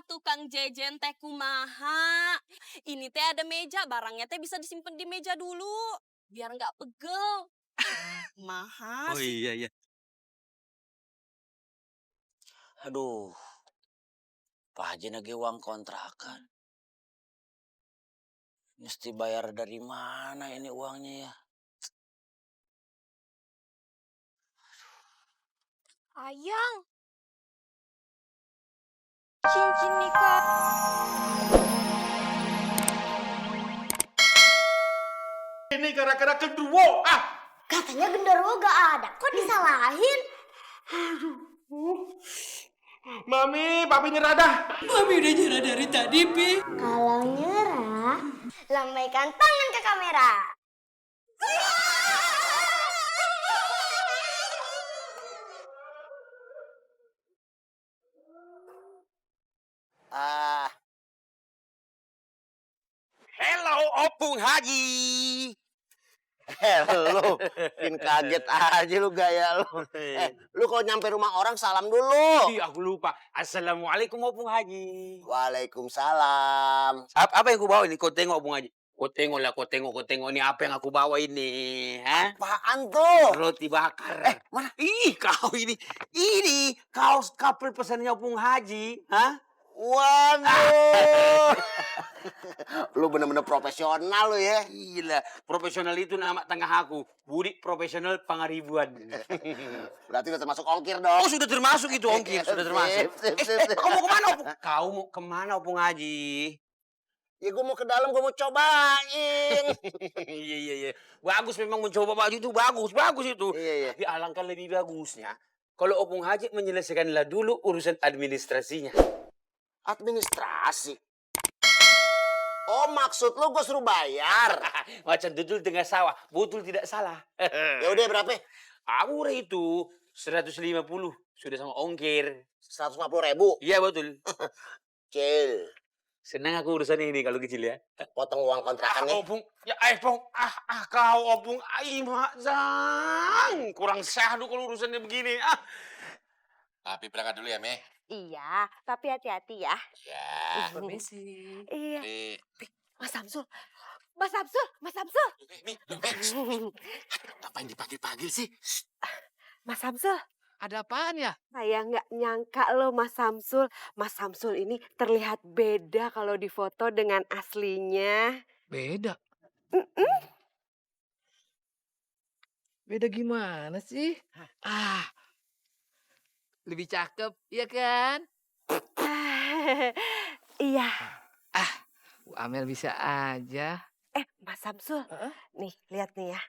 tukang jejen teh kumaha. Ini teh ada meja, barangnya teh bisa disimpan di meja dulu. Biar nggak pegel. Maha Oh sih. iya iya. Aduh, Pak Haji nagih uang kontrakan. Mesti bayar dari mana ini uangnya ya? Ayang. Cincin nikah. Ini gara-gara genderuwo. Katanya genderuwo gak ada, kok disalahin? Mami, papi nyerah dah. Mami udah nyerah dari tadi, Pi. Kalau nyerah, lambaikan tangan ke kamera. Ah. Hello, Opung Haji. Hello, bikin kaget aja lu gaya lu. Lu kalau nyampe rumah orang salam dulu. Ih, aku lupa. Assalamualaikum Opung Haji. Waalaikumsalam. Apa yang aku bawa ini? Kau tengok Opung Haji. Kau tengok lah, kau tengok ini apa yang aku bawa ini, ha? Apaan tuh? Roti bakar. Mana? Ih, kau ini kaos couple pesannya Opung Haji, ha? Waduh. Lu bener-bener profesional lu ya. Gila, profesional itu nama tengah aku. Budi profesional pangaribuan. Berarti udah termasuk ongkir dong. Oh, sudah termasuk itu ongkir, sudah termasuk. Sip. Kau mau kemana, Opung? Kau mau kemana, Opung Haji? Ya gue mau ke dalam, gue mau cobain. Iya. Bagus memang mencoba baju itu, bagus itu. Iya. Tapi alangkah lebih bagusnya kalau Opung Haji menyelesaikanlah dulu urusan administrasinya. Administrasi. Oh, maksud lu gue suruh bayar. Macam dudul tengah sawah, betul tidak salah. Ya udah berapa? Murah itu 150 sudah sama ongkir. 150.000. Iya betul. Cil. Senang aku urusan ini kalau kecil ya. Potong uang kontrakannya. Opung, ya Opung, kau Opung, Mazang, kurang syahdu kalau urusannya begini. Papi berangkat dulu ya, Me. Iya, tapi hati-hati ya. Ya. Permisi. Iya. Mas Samsul. Mas Samsul. Ngapain dipanggil-panggil sih? Mas Samsul. Ada apaan ya? Saya nggak nyangka loh Mas Samsul. Mas Samsul ini terlihat beda kalau difoto dengan aslinya. Beda. Beda gimana sih? Lebih cakep, iya kan? Iya. Bu Amel bisa aja. Mas Samsul. Nih, lihat nih ya.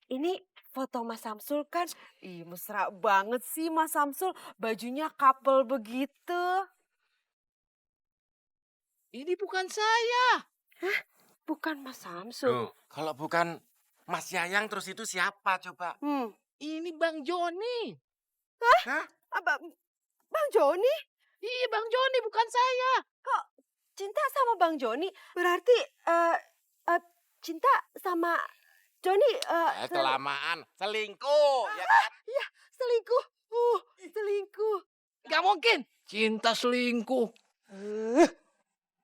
Ini foto Mas Samsul kan. Ih, mesra banget sih Mas Samsul. Bajunya couple begitu. Ini bukan saya. Bukan Mas Samsul. Kalau bukan Mas Yayang terus itu siapa coba? Ini Bang Joni. Bang Joni? Iya, Bang Joni bukan saya. Kok Cinta sama Bang Joni? Berarti Cinta sama Joni Kelamaan. Selingkuh. Ya kan? Iya, selingkuh. Selingkuh. Gak mungkin. Cinta selingkuh.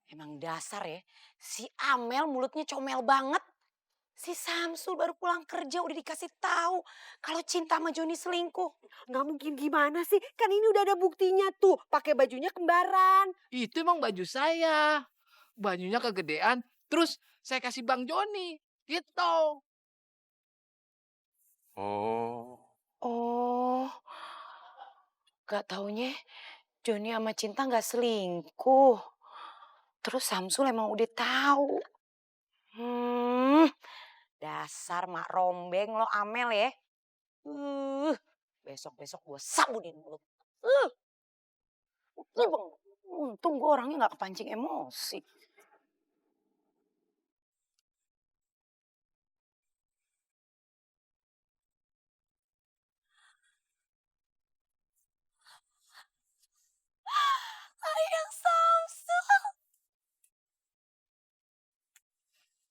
Emang dasar ya, si Amel mulutnya comel banget. Si Samsul baru pulang kerja udah dikasih tahu kalau cinta sama Joni selingkuh. Nggak mungkin gimana sih? Kan ini udah ada buktinya tuh. Pakai bajunya kembaran. Itu emang baju saya. Bajunya kegedean. Terus saya kasih Bang Joni. Gitu. Oh, gak taunya Joni sama Cinta gak selingkuh. Terus Samsul emang udah tahu. Dasar mak rombeng lo Amel ya. Besok-besok gue sabunin mulut. Untung gue orangnya gak kepancing emosi. Ayang Samsul.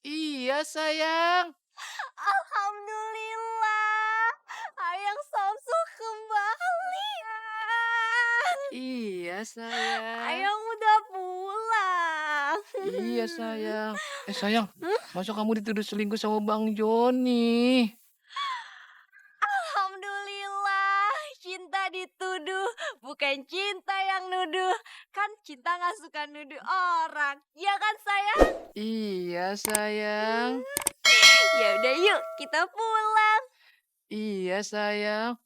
Iya sayang. Alhamdulillah. Ayang Samsul kembali. Iya sayang. Ayang udah pulang. Iya sayang. Sayang, masa kamu dituduh selingkuh sama Bang Joni? Alhamdulillah, Cinta dituduh, bukan Cinta yang nuduh. Kan Cinta nggak suka nuduh orang, ya kan sayang? Iya sayang. Ya udah yuk, kita pulang. Iya sayang.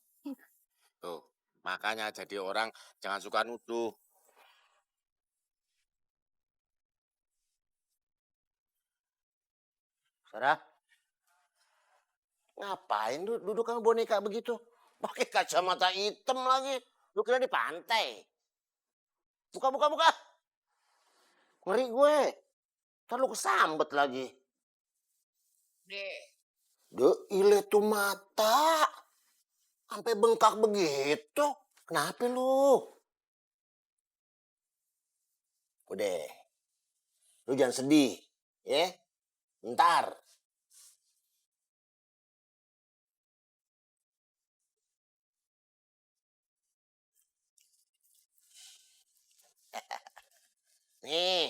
Tuh, makanya jadi orang jangan suka nuduh. Sarah, ngapain duduk sama boneka begitu? Pakai kacamata hitam lagi. Lu kira di pantai? Buka, buka, buka. Ngeri gue. Ntar lu kesambet lagi. Deh, ile tuh mata. Sampai bengkak begitu. Kenapa lu? Udah. Lu jangan sedih. Ya. Ntar. Nih.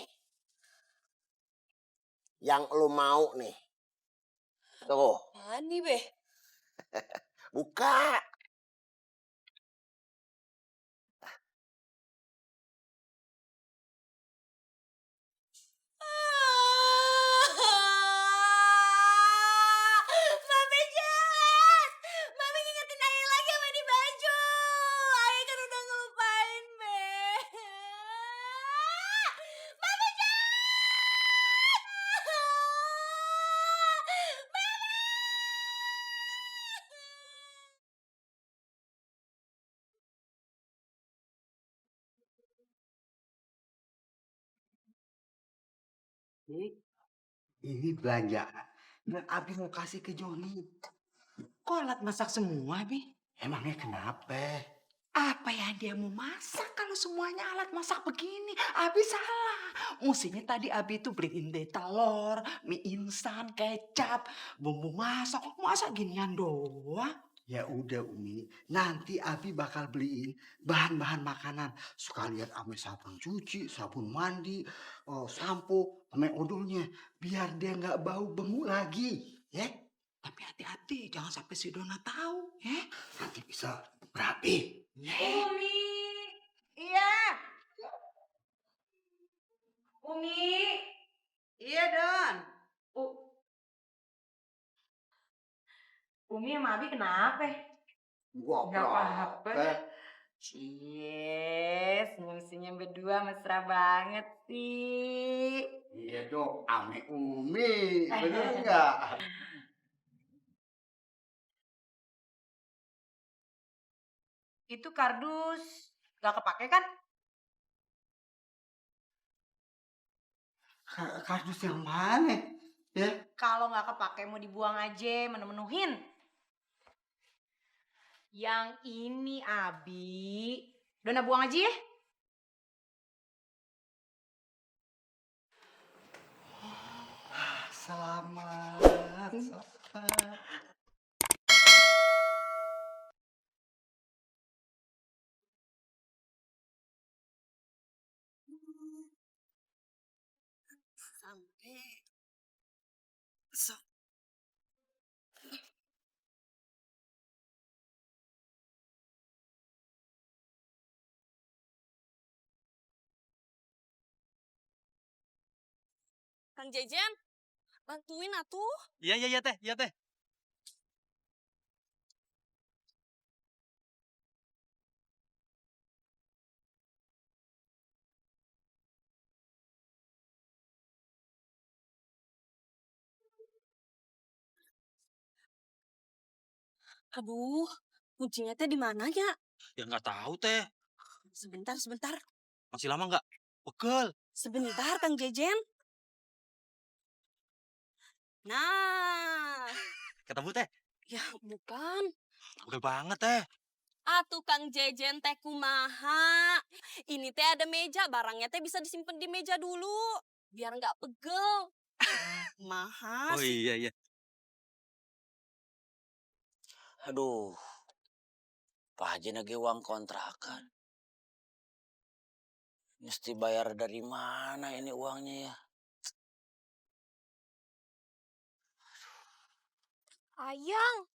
Yang lu mau nih. Tuh. Apaan nih, Be? Buka. Mami jahat! Mami ngingetin Ayah lagi sama di baju. Ayah kan udah ngelupain, Be. Mami jahat! Ini belanjaan dan Abi mau kasih ke Joni. Kok alat masak semua, Bi? Emangnya kenapa? Apa yang dia mau masak kalau semuanya alat masak begini? Abi salah. Mestinya tadi Abi itu beliin deh telur, mie instan, kecap, bumbu masak. Kok masak ginian doang? Ya udah Umi, nanti Abi bakal beliin bahan-bahan makanan. Sekalian ame sabun cuci, sabun mandi, sampo, ame odolnya. Biar dia nggak bau benguk lagi, ya? Tapi hati-hati, jangan sampai si Dona tahu, ya. Nanti bisa berapi. Umi! Iya! Umi! Iya, Don. Umi sama Abi kenapa? Gua Nggak apa-apa. Cie, senyum-senyum berdua mesra banget sih. Iya dong, ame Umi, bener nggak? Itu kardus gak kepake kan? Kardus yang mana? Ya? Kalau nggak kepake mau dibuang aja, menu-menuhin. Yang ini Abi, Dona buang aja ya. Selamat, selamat. Kang Jejen, bantuin atuh. Iya teh, iya teh. Aduh, kuncinya teh di mananya? Ya nggak tahu teh. Sebentar, sebentar. Masih lama nggak? Pegel. Sebentar, Kang Jejen. Nah, Ketemu teh. ya bukan. Pegel banget teh. Atuh Kang Jejen teh kumaha. Ini teh ada meja, barangnya teh bisa disimpan di meja dulu. Biar nggak pegel. Maha Oh sih. iya. Aduh, Pak Haji nagih uang kontrakan. Mesti bayar dari mana ini uangnya ya? Ayang,